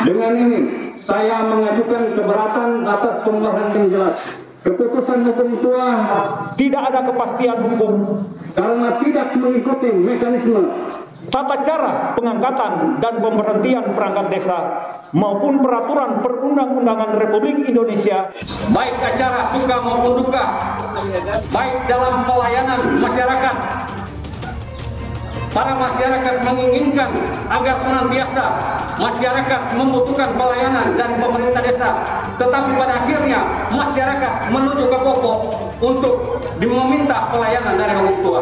Dengan ini, saya mengajukan keberatan atas pemohonan yang jelas. Keputusan hukum tua tidak ada kepastian hukum karena tidak mengikuti mekanisme tata cara pengangkatan dan pemberhentian perangkat desa maupun peraturan perundang-undangan Republik Indonesia, baik acara suka maupun duka, baik dalam pelayanan masyarakat. Para masyarakat menginginkan agar senantiasa masyarakat membutuhkan pelayanan dan pemerintah desa, tetapi pada akhirnya masyarakat menuju ke pokok untuk meminta pelayanan dari orang tua.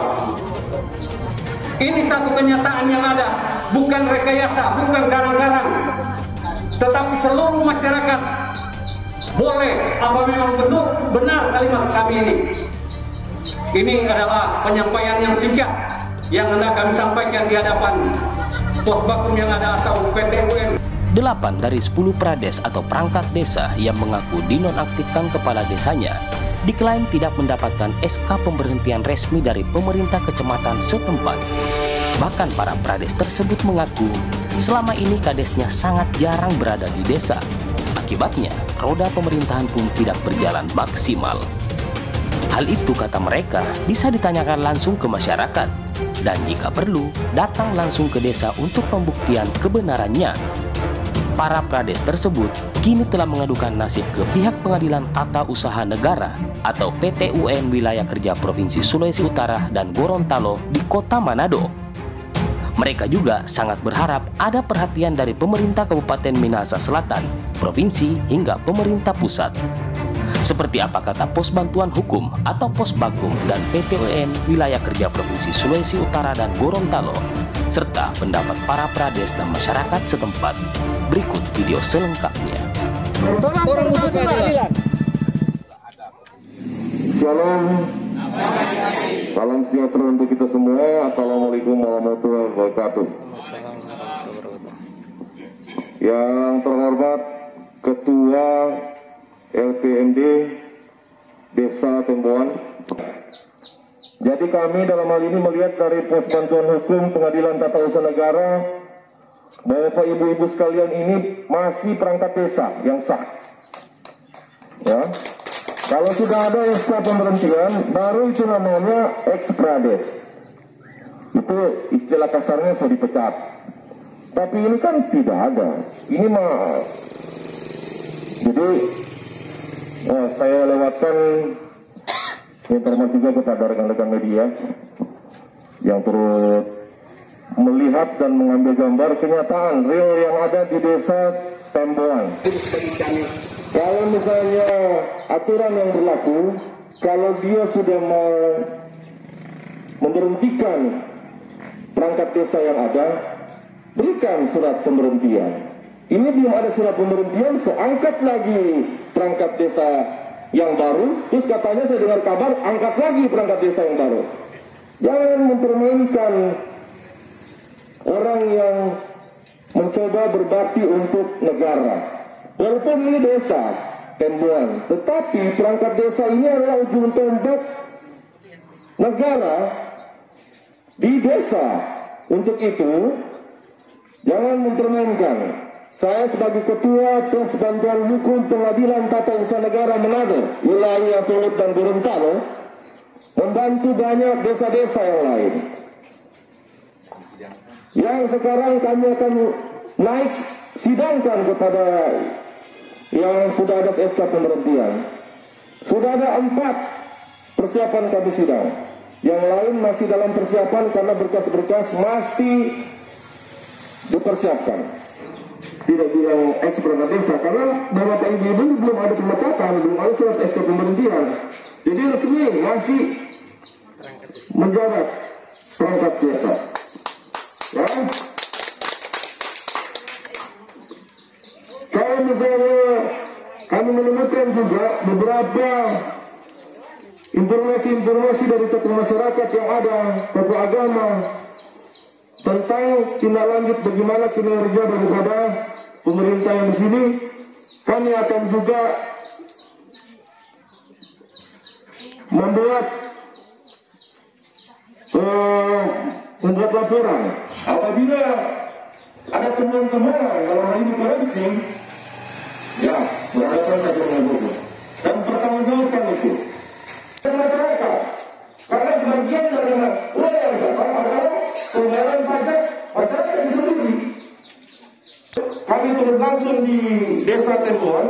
Ini satu kenyataan yang ada, bukan rekayasa, bukan karang-karang, tetapi seluruh masyarakat boleh apa memang benar kalimat kami ini. Ini adalah penyampaian yang singkat yang hendak kami sampaikan di hadapan Posbakum yang ada atau PT UN. 8 dari 10 prades atau perangkat desa yang mengaku dinonaktifkan kepala desanya diklaim tidak mendapatkan SK pemberhentian resmi dari pemerintah kecamatan setempat. Bahkan para prades tersebut mengaku selama ini kadesnya sangat jarang berada di desa. Akibatnya, roda pemerintahan pun tidak berjalan maksimal. Hal itu kata mereka bisa ditanyakan langsung ke masyarakat dan jika perlu datang langsung ke desa untuk pembuktian kebenarannya. Para prades tersebut kini telah mengadukan nasib ke pihak Pengadilan Tata Usaha Negara atau PT UN Wilayah Kerja Provinsi Sulawesi Utara dan Gorontalo di Kota Manado. Mereka juga sangat berharap ada perhatian dari pemerintah Kabupaten Minahasa Selatan, provinsi hingga pemerintah pusat. Seperti apa kata Pos Bantuan Hukum atau Posbakum dan PT UN Wilayah Kerja Provinsi Sulawesi Utara dan Gorontalo, serta pendapat para prades dan masyarakat setempat. Berikut video selengkapnya. Shalom, salam sejahtera untuk kita semua. Assalamualaikum warahmatullahi wabarakatuh. Yang terhormat Ketua LPMD Desa Temboan. Jadi kami dalam hal ini melihat dari Pos Bantuan Hukum Pengadilan Tata Usaha Negara bahwa Bapak Ibu-Ibu sekalian ini masih perangkat desa yang sah. Ya. Kalau sudah ada SK pemberhentian, baru itu namanya ex-prades. Itu istilah kasarnya saya dipecat. Tapi ini kan tidak ada. Ini mah. Jadi saya lewatkan informasi juga kepada rekan-rekan media yang turut melihat dan mengambil gambar kenyataan real yang ada di desa Temboan. Kalau misalnya aturan yang berlaku, kalau dia sudah mau memberhentikan perangkat desa yang ada, berikan surat pemberhentian. Ini belum ada surat pemberhentian, angkat lagi perangkat desa yang baru, terus katanya saya dengar kabar, angkat lagi perangkat desa yang baru. Jangan mempermainkan orang yang mencoba berbakti untuk negara. Walaupun ini desa Temboan, tetapi perangkat desa ini adalah ujung tombak negara di desa. Untuk itu, jangan mempermainkan. Saya sebagai Ketua Pos Bantuan Hukum Pengadilan Tata Usaha Negara Manado, wilayah Sulut dan Gorontalo, membantu banyak desa-desa yang lain. Yang sekarang kami akan naik sidangkan kepada yang sudah ada SK pemberhentian. Sudah ada 4 persiapan kami sidang. Yang lain masih dalam persiapan karena berkas-berkas masih dipersiapkan. Tidak bilang ex perangkat desa karena Bapak Ibu belum ada pemecatan, belum ada surat SK pemberhentian. Jadi resmi masih menjabat perangkat desa. Ya. Kalau misalnya kami menemukan juga beberapa informasi-informasi dari tokoh masyarakat yang ada, tokoh agama, tentang tindak lanjut bagaimana kinerja daripada pemerintah yang di sini, kami akan juga membuat laporan. Apabila ada temuan-temuan kalau mau dikoreksi, ya berhadapan saja dengan hukum dan pertanggungjawabkan itu. Dan masyarakat, karena sebagian dari uang yang dapat adalah pembayaran pajak masyarakat itu sendiri. Kami turun langsung di Desa Temboan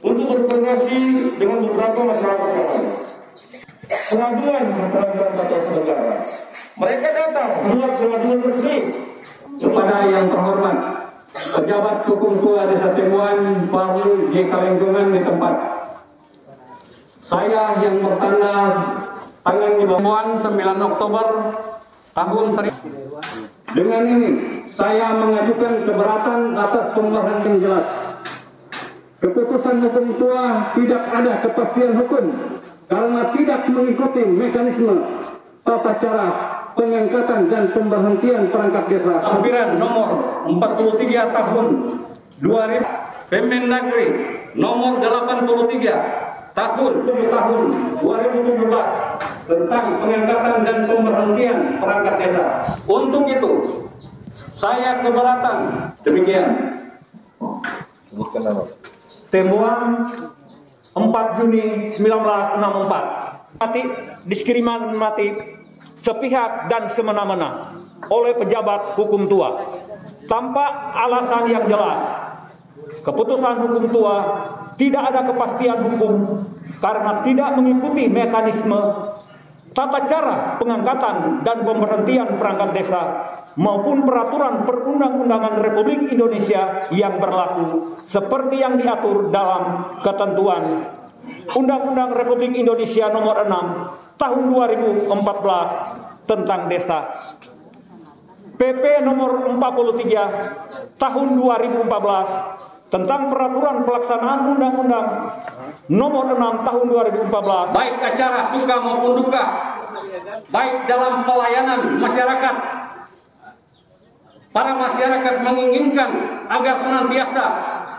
untuk berkoordinasi dengan beberapa masyarakat yang lain. Pengaduan Peradilan Tata Usaha Negara. Mereka datang membuat pengaduan resmi. Kepada yang terhormat pejabat hukum tua Desa Temboan, Pak J. Kalenggungan di tempat. Saya yang bertanda tangan di bawah 9 Oktober tahun 1000. Dengan ini saya mengajukan keberatan atas pemberhentian jelas. Keputusan hukum tua tidak ada kepastian hukum karena tidak mengikuti mekanisme tata cara pengangkatan dan pemberhentian perangkat desa. Lampiran nomor 43 tahun 2000, Permendagri nomor 83 tahun 2017 tentang pengangkatan dan pemberhentian perangkat desa. Untuk itu saya keberatan. Demikian. Temboan 4 Juni 1964. Diskriminasi sepihak dan semena-mena oleh pejabat hukum tua tanpa alasan yang jelas. Keputusan hukum tua tidak ada kepastian hukum karena tidak mengikuti mekanisme tata cara pengangkatan dan pemberhentian perangkat desa maupun peraturan perundang-undangan Republik Indonesia yang berlaku seperti yang diatur dalam ketentuan Undang-Undang Republik Indonesia Nomor 6 Tahun 2014 tentang Desa, PP Nomor 43 Tahun 2014 tentang peraturan pelaksanaan Undang-Undang Nomor 6 Tahun 2014. Baik acara suka maupun duka, baik dalam pelayanan masyarakat, para masyarakat menginginkan agar senantiasa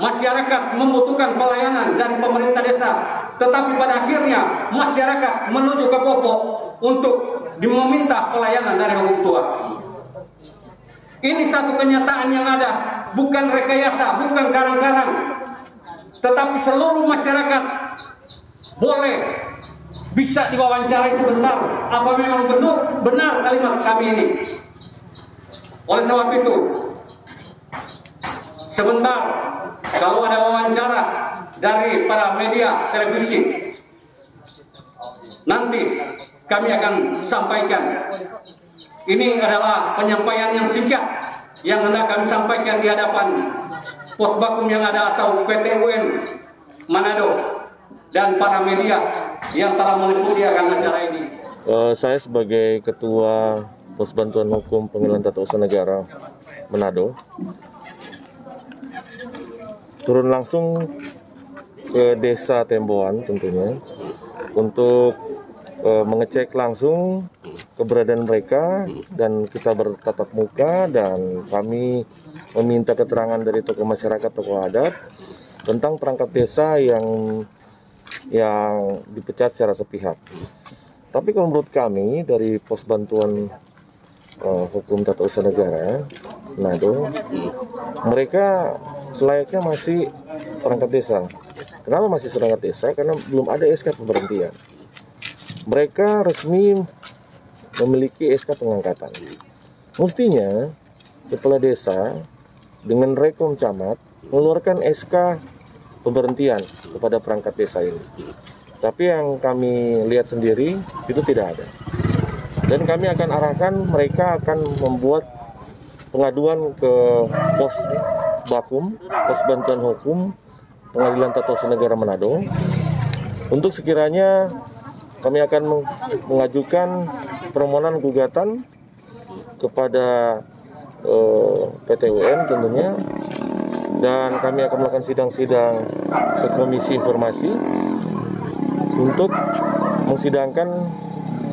masyarakat membutuhkan pelayanan dan pemerintah desa, tetapi pada akhirnya masyarakat menuju ke pokok untuk meminta pelayanan dari hukum tua. Ini satu kenyataan yang ada, bukan rekayasa, bukan karang-karang, tetapi seluruh masyarakat boleh bisa diwawancarai sebentar apa memang benar kalimat kami ini. Oleh sebab itu, sebentar kalau ada wawancara dari para media televisi, nanti kami akan sampaikan. Ini adalah penyampaian yang singkat yang hendak kami sampaikan di hadapan Posbakum yang ada atau PT UN Manado dan para media yang telah meliputi akan acara ini. Saya sebagai Ketua Pos Bantuan Hukum Pengadilan Tata Usaha Negara Manado turun langsung ke Desa Temboan tentunya untuk mengecek langsung keberadaan mereka, dan kita bertatap muka dan kami meminta keterangan dari tokoh masyarakat, tokoh adat tentang perangkat desa yang dipecat secara sepihak. Tapi kalau menurut kami dari Pos Bantuan Hukum Tata Usaha Negara Manado, mereka selayaknya masih perangkat desa. Kenapa masih perangkat desa? Karena belum ada SK pemberhentian. Mereka resmi memiliki SK pengangkatan. Mestinya kepala desa dengan rekom camat mengeluarkan SK pemberhentian kepada perangkat desa ini. Tapi yang kami lihat sendiri itu tidak ada. Dan kami akan arahkan mereka akan membuat pengaduan ke Pos Bakum, Pos Bantuan Hukum Pengadilan Tata Usaha Negara Manado, untuk sekiranya kami akan mengajukan permohonan gugatan kepada PT UN tentunya, dan kami akan melakukan sidang-sidang ke Komisi Informasi untuk mensidangkan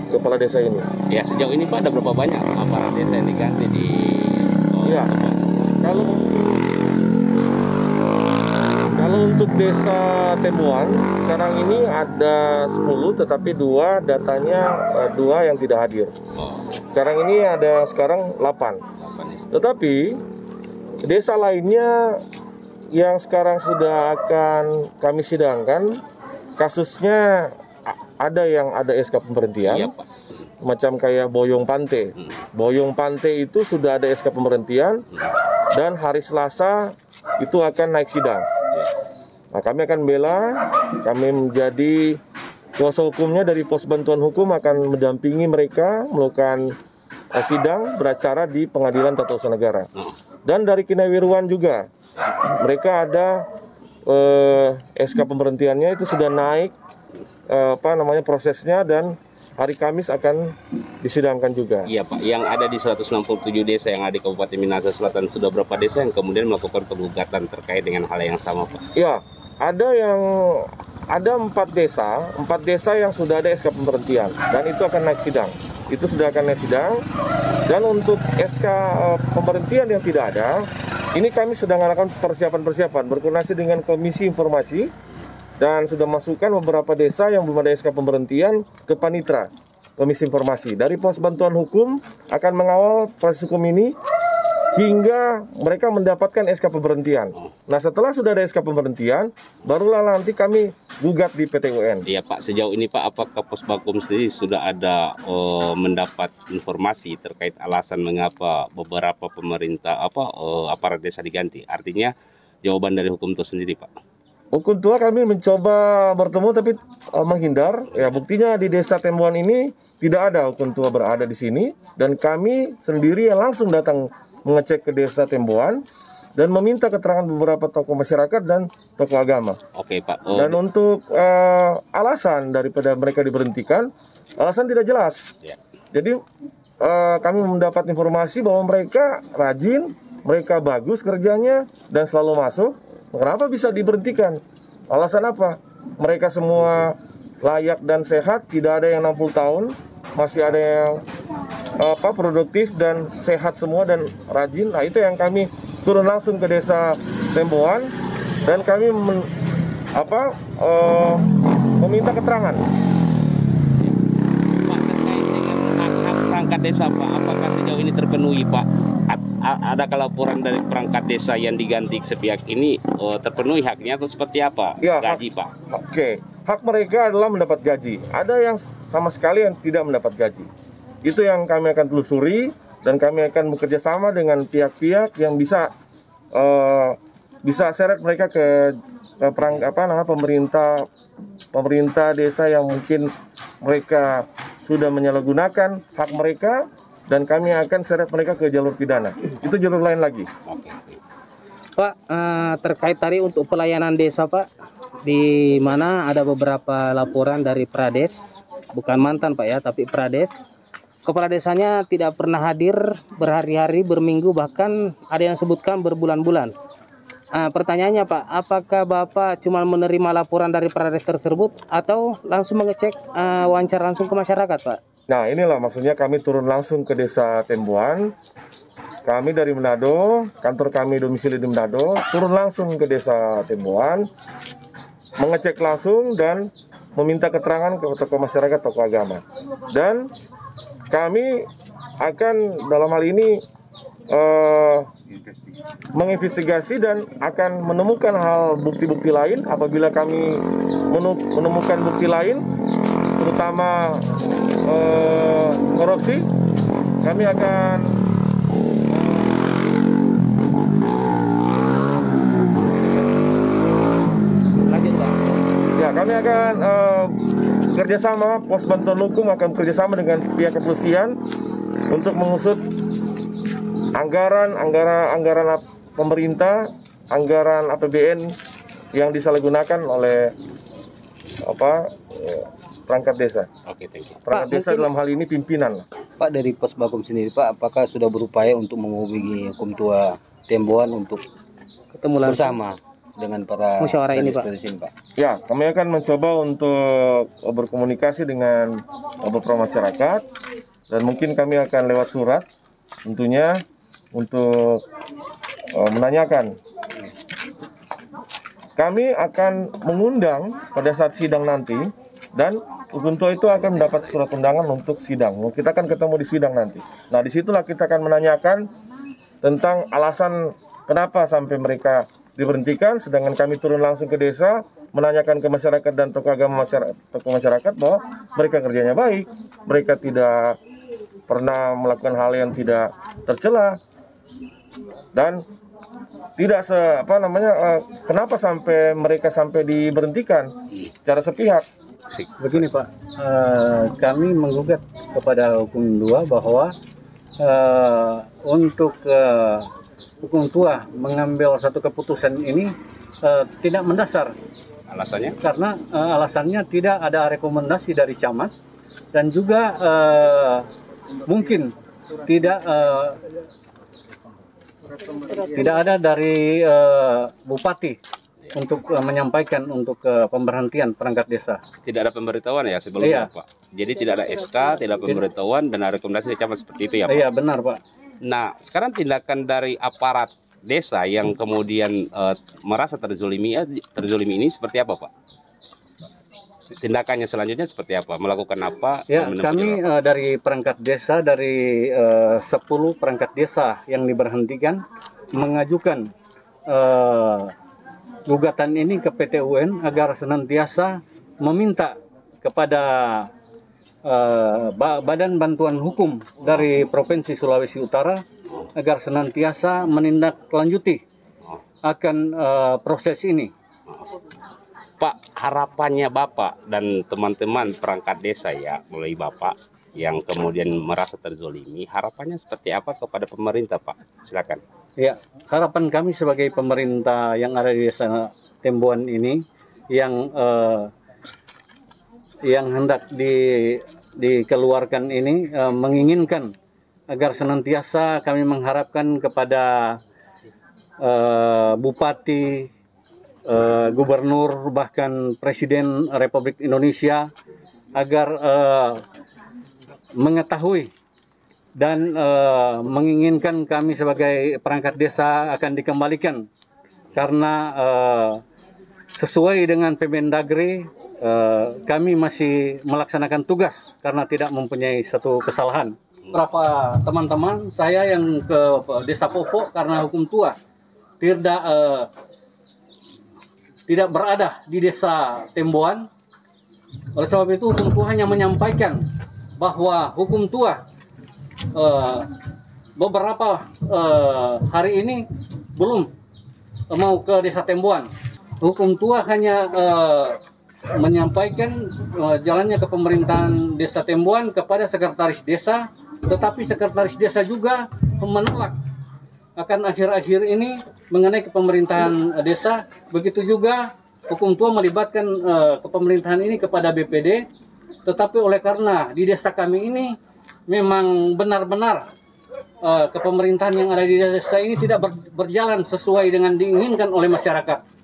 kepala desa ini. Ya, sejauh ini Pak ada berapa banyak aparat desa yang diganti di Ya, kalau untuk Desa Temboan sekarang ini ada 10, tetapi datanya dua yang tidak hadir. Sekarang ini ada 8. Tetapi Desa lainnya yang sekarang sudah akan kami sidangkan, kasusnya ada yang ada SK pemberhentian. Iya, Pak. Macam kayak Boyong Pante. Boyong Pante itu sudah ada SK pemberhentian dan hari Selasa itu akan naik sidang. Nah, kami akan bela, kami menjadi kuasa hukumnya dari pos bantuan hukum akan mendampingi mereka melakukan sidang beracara di Pengadilan Tata Usaha Negara. Dan dari Kinawiruan juga, mereka ada SK pemberhentiannya itu sudah naik prosesnya dan hari Kamis akan disidangkan juga. Iya Pak, yang ada di 167 desa yang ada di Kabupaten Minahasa Selatan, sudah berapa desa yang kemudian melakukan penggugatan terkait dengan hal yang sama Pak? Ya, ada 4 desa yang sudah ada SK pemberhentian dan itu akan naik sidang. Itu sudah akan naik sidang. Dan untuk SK pemberhentian yang tidak ada, ini kami sedang melakukan persiapan berkoordinasi dengan Komisi Informasi dan sudah masukkan beberapa desa yang belum ada SK pemberhentian ke Panitra, Komisi Informasi. Dari pos bantuan hukum akan mengawal proses hukum ini hingga mereka mendapatkan SK pemberhentian. Nah, setelah sudah ada SK pemberhentian, barulah nanti kami gugat di PT UN. Iya Pak, sejauh ini Pak, apakah Posbakum sendiri sudah ada mendapat informasi terkait alasan mengapa beberapa pemerintah aparat desa diganti? Artinya jawaban dari hukum itu sendiri Pak. Hukum tua kami mencoba bertemu tapi menghindar. Ya, buktinya di Desa Tembuan ini tidak ada hukum tua berada di sini dan kami sendiri yang langsung datang mengecek ke Desa Tembuan dan meminta keterangan beberapa tokoh masyarakat dan tokoh agama. Oke Pak. Dan untuk alasan daripada mereka diberhentikan, alasan tidak jelas. Ya. Jadi kami mendapat informasi bahwa mereka rajin, mereka bagus kerjanya dan selalu masuk. Kenapa bisa diberhentikan? Alasan apa? Mereka semua layak dan sehat, tidak ada yang 60 tahun, masih ada yang produktif dan sehat semua dan rajin. Nah, itu yang kami turun langsung ke Desa Tembuan dan kami meminta keterangan. Pak, terkait dengan hak-hak perangkat desa Pak, apakah sejauh ini terpenuhi Pak? Adakah laporan dari perangkat desa yang diganti sepihak ini terpenuhi haknya atau seperti apa? Ya, gaji Pak. Oke, hak mereka adalah mendapat gaji. Ada yang sama sekali yang tidak mendapat gaji. Itu yang kami akan telusuri dan kami akan bekerja sama dengan pihak-pihak yang bisa seret mereka ke pemerintah desa yang mungkin mereka sudah menyalahgunakan hak mereka. Dan kami akan seret mereka ke jalur pidana. Itu jalur lain lagi. Pak, terkait tadi untuk pelayanan desa Pak, di mana ada beberapa laporan dari Prades, bukan mantan Pak ya, tapi Prades. Kepala desanya tidak pernah hadir berhari-hari, berminggu, bahkan ada yang sebutkan berbulan-bulan. Pertanyaannya Pak, apakah Bapak cuma menerima laporan dari Prades tersebut atau langsung mengecek wawancara langsung ke masyarakat Pak? Nah, inilah maksudnya kami turun langsung ke Desa Tembuan. Kami dari Manado, kantor kami domisili di Manado, turun langsung ke Desa Tembuan, mengecek langsung dan meminta keterangan ke tokoh masyarakat, tokoh agama. Dan kami akan dalam hal ini menginvestigasi dan akan menemukan hal bukti-bukti lain. Apabila kami menemukan bukti lain, terutama korupsi, kami akan kami akan kerjasama, pos bantuan hukum akan kerjasama dengan pihak kepolisian untuk mengusut anggaran pemerintah, anggaran APBN yang disalahgunakan oleh perangkat desa. Oke, thank you. Perangkat desa dalam hal ini pimpinan. Pak, dari Posbakum sendiri Pak, apakah sudah berupaya untuk menghubungi hukum tua Tembuan untuk ketemu bersama dengan para musyawarah ini Pak? Ya, kami akan mencoba untuk berkomunikasi dengan beberapa masyarakat dan mungkin kami akan lewat surat tentunya untuk menanyakan. Kami akan mengundang pada saat sidang nanti dan hukum tua itu akan mendapat surat undangan untuk sidang. Kita akan ketemu di sidang nanti. Nah, disitulah kita akan menanyakan tentang alasan kenapa sampai mereka diberhentikan, sedangkan kami turun langsung ke desa, menanyakan ke masyarakat dan tokoh agama masyarakat bahwa mereka kerjanya baik, mereka tidak pernah melakukan hal yang tidak tercela, dan tidak kenapa sampai mereka sampai diberhentikan secara sepihak. Begini Pak, kami menggugat kepada Hukum II bahwa untuk Hukum II mengambil satu keputusan ini tidak mendasar. Alasannya? Karena alasannya tidak ada rekomendasi dari camat dan juga mungkin tidak ada dari bupati untuk menyampaikan untuk pemberhentian perangkat desa. Tidak ada pemberitahuan ya sebelumnya, Pak? Jadi tidak ada SK, tidak ada pemberitahuan, dan ada rekomendasi dari camat seperti itu ya, Pak? Iya, benar, Pak. Nah, sekarang tindakan dari aparat desa yang kemudian merasa terzolimi ini seperti apa, Pak? Tindakannya selanjutnya seperti apa? Melakukan apa? Ya, kami dari perangkat desa, dari 10 perangkat desa yang diberhentikan, mengajukan gugatan ini ke PT UN agar senantiasa meminta kepada Badan Bantuan Hukum dari Provinsi Sulawesi Utara agar senantiasa menindaklanjuti akan proses ini. Pak, harapannya Bapak dan teman-teman perangkat desa ya, mulai Bapak yang kemudian merasa terzolimi, harapannya seperti apa kepada pemerintah, Pak? Silakan. Ya, harapan kami sebagai pemerintah yang ada di Desa Tembuan ini yang hendak dikeluarkan ini menginginkan agar senantiasa kami mengharapkan kepada bupati, gubernur, bahkan Presiden Republik Indonesia agar mengetahui dan menginginkan kami sebagai perangkat desa akan dikembalikan karena sesuai dengan Permendagri kami masih melaksanakan tugas karena tidak mempunyai satu kesalahan. Beberapa teman-teman saya yang ke Desa Popo karena Hukum II tidak berada di Desa Tembuan. Oleh sebab itu Hukum II hanya menyampaikan bahwa Hukum II beberapa hari ini belum mau ke Desa Tembuan. Hukum II hanya menyampaikan jalannya kepemerintahan Desa Tembuan kepada sekretaris desa, tetapi sekretaris desa juga menolak akan akhir-akhir ini mengenai kepemerintahan desa. Begitu juga Hukum II melibatkan kepemerintahan ini kepada BPD, tetapi oleh karena di desa kami ini memang benar-benar kepemerintahan yang ada di desa ini tidak berjalan sesuai dengan diinginkan oleh masyarakat.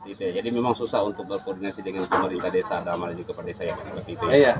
Gitu ya. Jadi memang susah untuk berkoordinasi dengan pemerintah desa dalam hal ini kepada desa yang seperti itu. Ya? Iya.